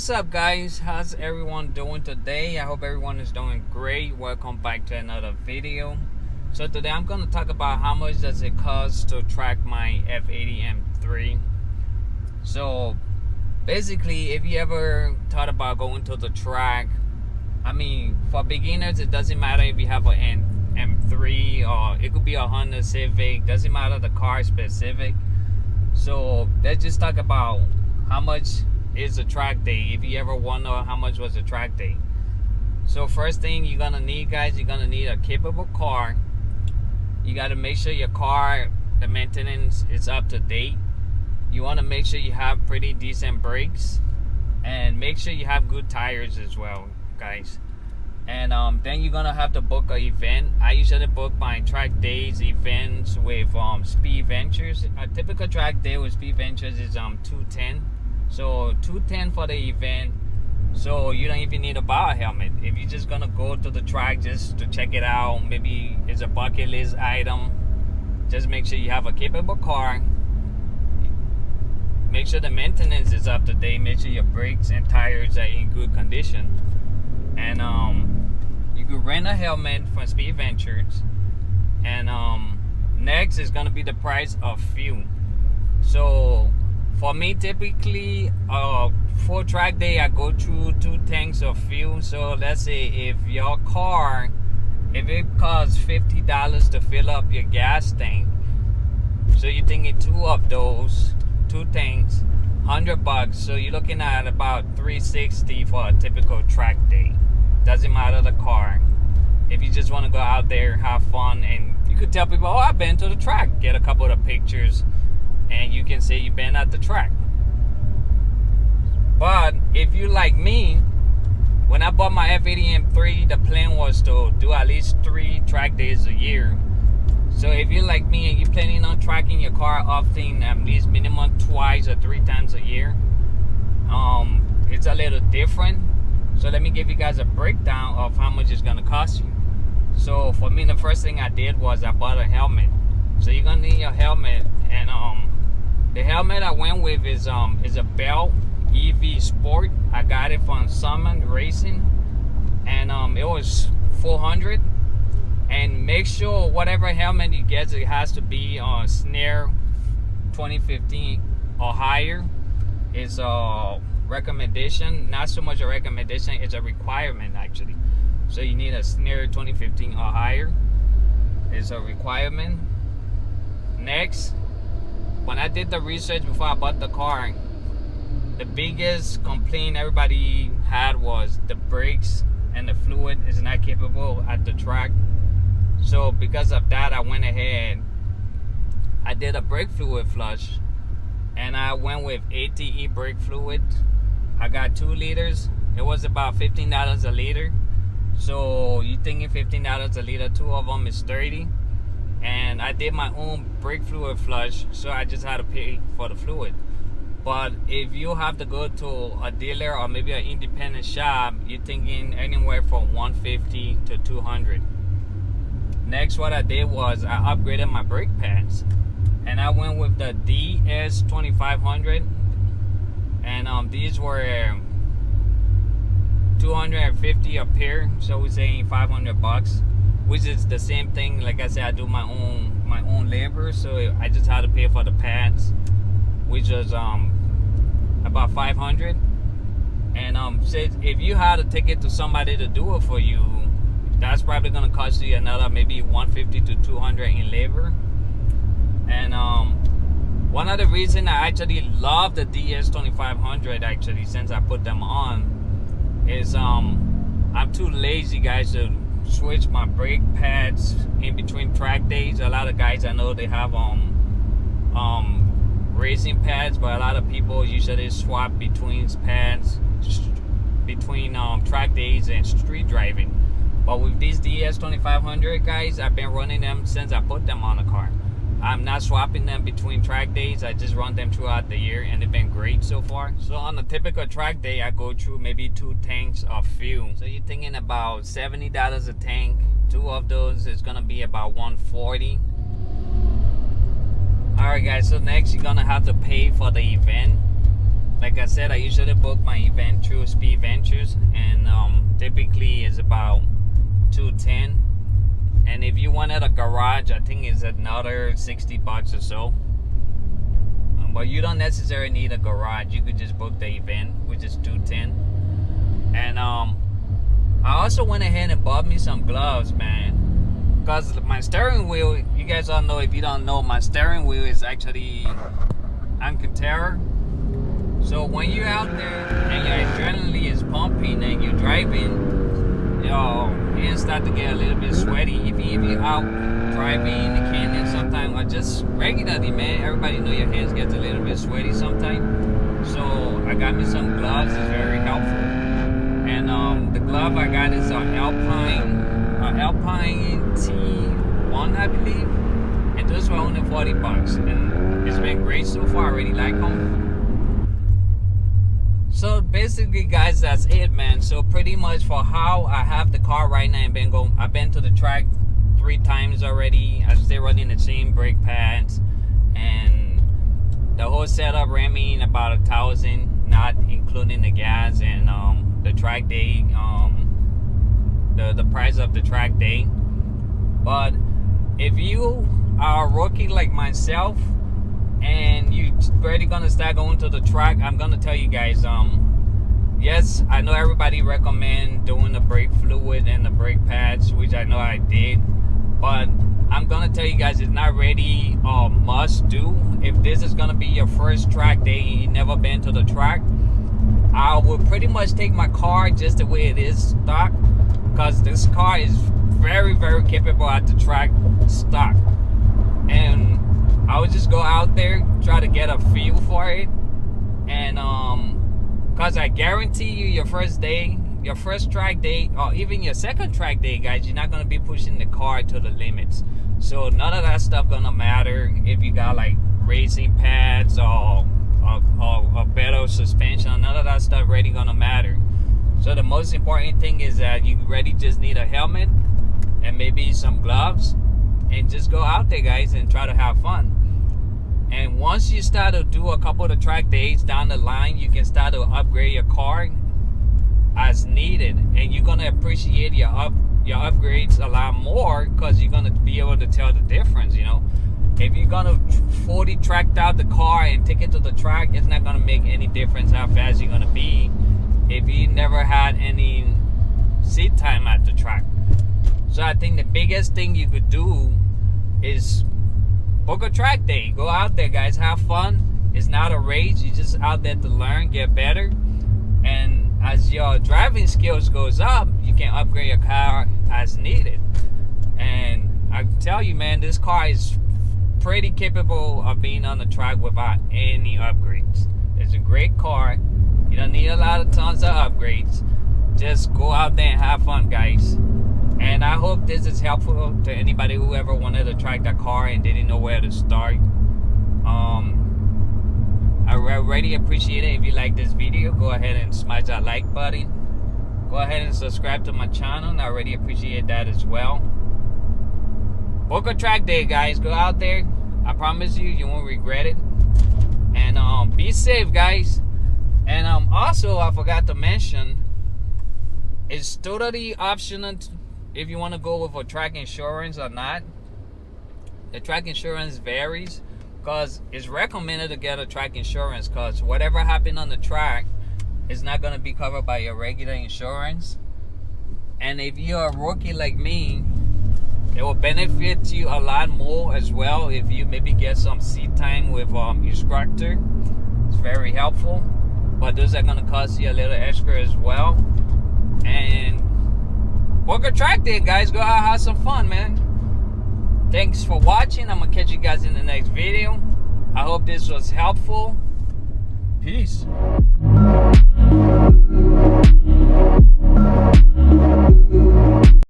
What's up, guys? How's everyone doing today? I hope everyone is doing great. Welcome back to another video. So today I'm going to talk about how much does it cost to track my F80 M3. So basically, if you ever thought about going to the track, I mean, for beginners, it doesn't matter if you have an M3 or it could be a Honda Civic. Doesn't matter the car specific. So let's just talk about how much is a track day, if you ever wonder how much was a track day. So first thing you're gonna need, guys, you're gonna need a capable car. You gotta make sure your car, the maintenance is up to date. You want to make sure you have pretty decent brakes, and make sure you have good tires as well, guys. And then you're gonna have to book an event. I usually book my track days events with Speed Ventures. A typical track day with Speed Ventures is $210. So $210 for the event. So you don't even need to buy a helmet. If you're just gonna go to the track just to check it out, maybe it's a bucket list item, just make sure you have a capable car. Make sure the maintenance is up to date. Make sure your brakes and tires are in good condition. And you could rent a helmet from Speed Ventures. And next is gonna be the price of fuel. So for me, typically, for track day, I go through 2 tanks of fuel. So let's say if your car, if it costs $50 to fill up your gas tank, so you're thinking 2 of those, 2 tanks, $100. So you're looking at about $360 for a typical track day. Doesn't matter the car. If you just want to go out there, have fun, and you could tell people, oh, I've been to the track, get a couple of pictures, and you can say you've been at the track. But if you like me, when I bought my F80 M3, the plan was to do at least 3 track days a year. So if you're like me and you're planning on tracking your car often, at least minimum 2 or 3 times a year, it's a little different. So let me give you guys a breakdown of how much it's gonna cost you. So for me, the first thing I did was I bought a helmet. So you're gonna need your helmet, and the helmet I went with is a Bell EV Sport. I got it from Summon Racing, and it was $400. And make sure whatever helmet you get, it has to be on Snare 2015 or higher. It's a recommendation, not so much a recommendation, it's a requirement actually. So you need a Snare 2015 or higher. It's a requirement. Next, when I did the research before I bought the car, the biggest complaint everybody had was the brakes and the fluid is not capable at the track. So because of that, I went ahead, I did a brake fluid flush, and I went with ATE brake fluid. I got 2 liters. It was about $15 a liter. So you thinking $15 a liter, 2 of them is $30. And I did my own brake fluid flush, so I just had to pay for the fluid. But if you have to go to a dealer or maybe an independent shop, you're thinking anywhere from $150 to $200. Next, what I did was I upgraded my brake pads, and I went with the DS2500, and these were $250 a pair, so we're saying $500, which is the same thing. Like I said, I do my own labor, so I just had to pay for the pads, which was about $500. And so if you had to take it to somebody to do it for you, that's probably gonna cost you another maybe $150 to $200 in labor. And one of the reasons I actually love the DS2500 actually, since I put them on, is I'm too lazy, guys, to switch my brake pads in between track days. A lot of guys I know, they have racing pads, but a lot of people usually swap between pads between track days and street driving. But with these DS2500, guys, I've been running them since I put them on the car. I'm not swapping them between track days. I just run them throughout the year, and they've been great so far. So on a typical track day, I go through maybe 2 tanks of fuel. So you're thinking about $70 a tank. 2 of those is gonna be about $140. Alright, guys, so next you're gonna have to pay for the event. like I said, I usually book my event through Speed Ventures, and typically it's about $210. And if you wanted a garage, I think it's another $60 or so. But you don't necessarily need a garage. You could just book the event, which is $210. And I also went ahead and bought me some gloves, man. Because my steering wheel, you guys all know, if you don't know, my steering wheel is actually Alcantara. So when you're out there and your adrenaline is pumping and you're driving, your hands start to get a little bit sweaty. If you're out driving in the canyon sometime, or just regularly, man, everybody know your hands get a little bit sweaty sometimes. So I got me some gloves. It's very helpful. And the glove I got is an Alpine T1, I believe. And those were only $40. And it's been great so far. I really like them. So basically, guys, that's it, man. So pretty much for how I have the car right now, I've been to the track 3 times already. I'm still running the same brake pads, and the whole setup ran me about $1,000, not including the gas and the track day, the price of the track day. But if you are a rookie like myself and you already gonna start going to the track, I'm gonna tell you guys, yes, I know everybody recommend doing the brake fluid and the brake pads, which I know I did, but I'm gonna tell you guys, it's not really a must do. If this is gonna be your first track day and you've never been to the track, I would pretty much take my car just the way it is stock, because this car is very, very capable at the track stock. And I would just go out there, try to get a feel for it. And because I guarantee you, your first day, your first track day, or even your second track day, guys, you're not going to be pushing the car to the limits. So none of that stuff going to matter if you got like racing pads or better suspension. None of that stuff really going to matter. So the most important thing is that you really just need a helmet and maybe some gloves, and just go out there, guys, and try to have fun. And once you start to do a couple of track days down the line, you can start to upgrade your car as needed, and you're gonna appreciate your upgrades a lot more, because you're gonna be able to tell the difference. You know, if you're gonna fully track out the car and take it to the track, it's not gonna make any difference how fast you're gonna be if you never had any seat time at the track. So I think the biggest thing you could do is book a track day. Go out there, guys, have fun. It's not a race. You're just out there to learn, get better. And as your driving skills goes up, you can upgrade your car as needed. And I tell you, man, this car is pretty capable of being on the track without any upgrades. It's a great car. You don't need a lot of tons of upgrades. Just go out there and have fun, guys. And I hope this is helpful to anybody who ever wanted to track that car and didn't know where to start. I really appreciate it. If you like this video, go ahead and smash that like button. Go ahead and subscribe to my channel, and I really appreciate that as well. Book a track day, guys. Go out there. I promise you, you won't regret it. And be safe, guys. And also, I forgot to mention, it's totally optional if you want to go with a track insurance or not. The track insurance varies, because it's recommended to get a track insurance, because whatever happened on the track is not going to be covered by your regular insurance. And if you're a rookie like me, it will benefit you a lot more as well if you maybe get some seat time with instructor. It's very helpful, but those are going to cost you a little extra as well. And book a track day, guys. Go out, have some fun, man. Thanks for watching. I'm gonna catch you guys in the next video. I hope this was helpful. Peace.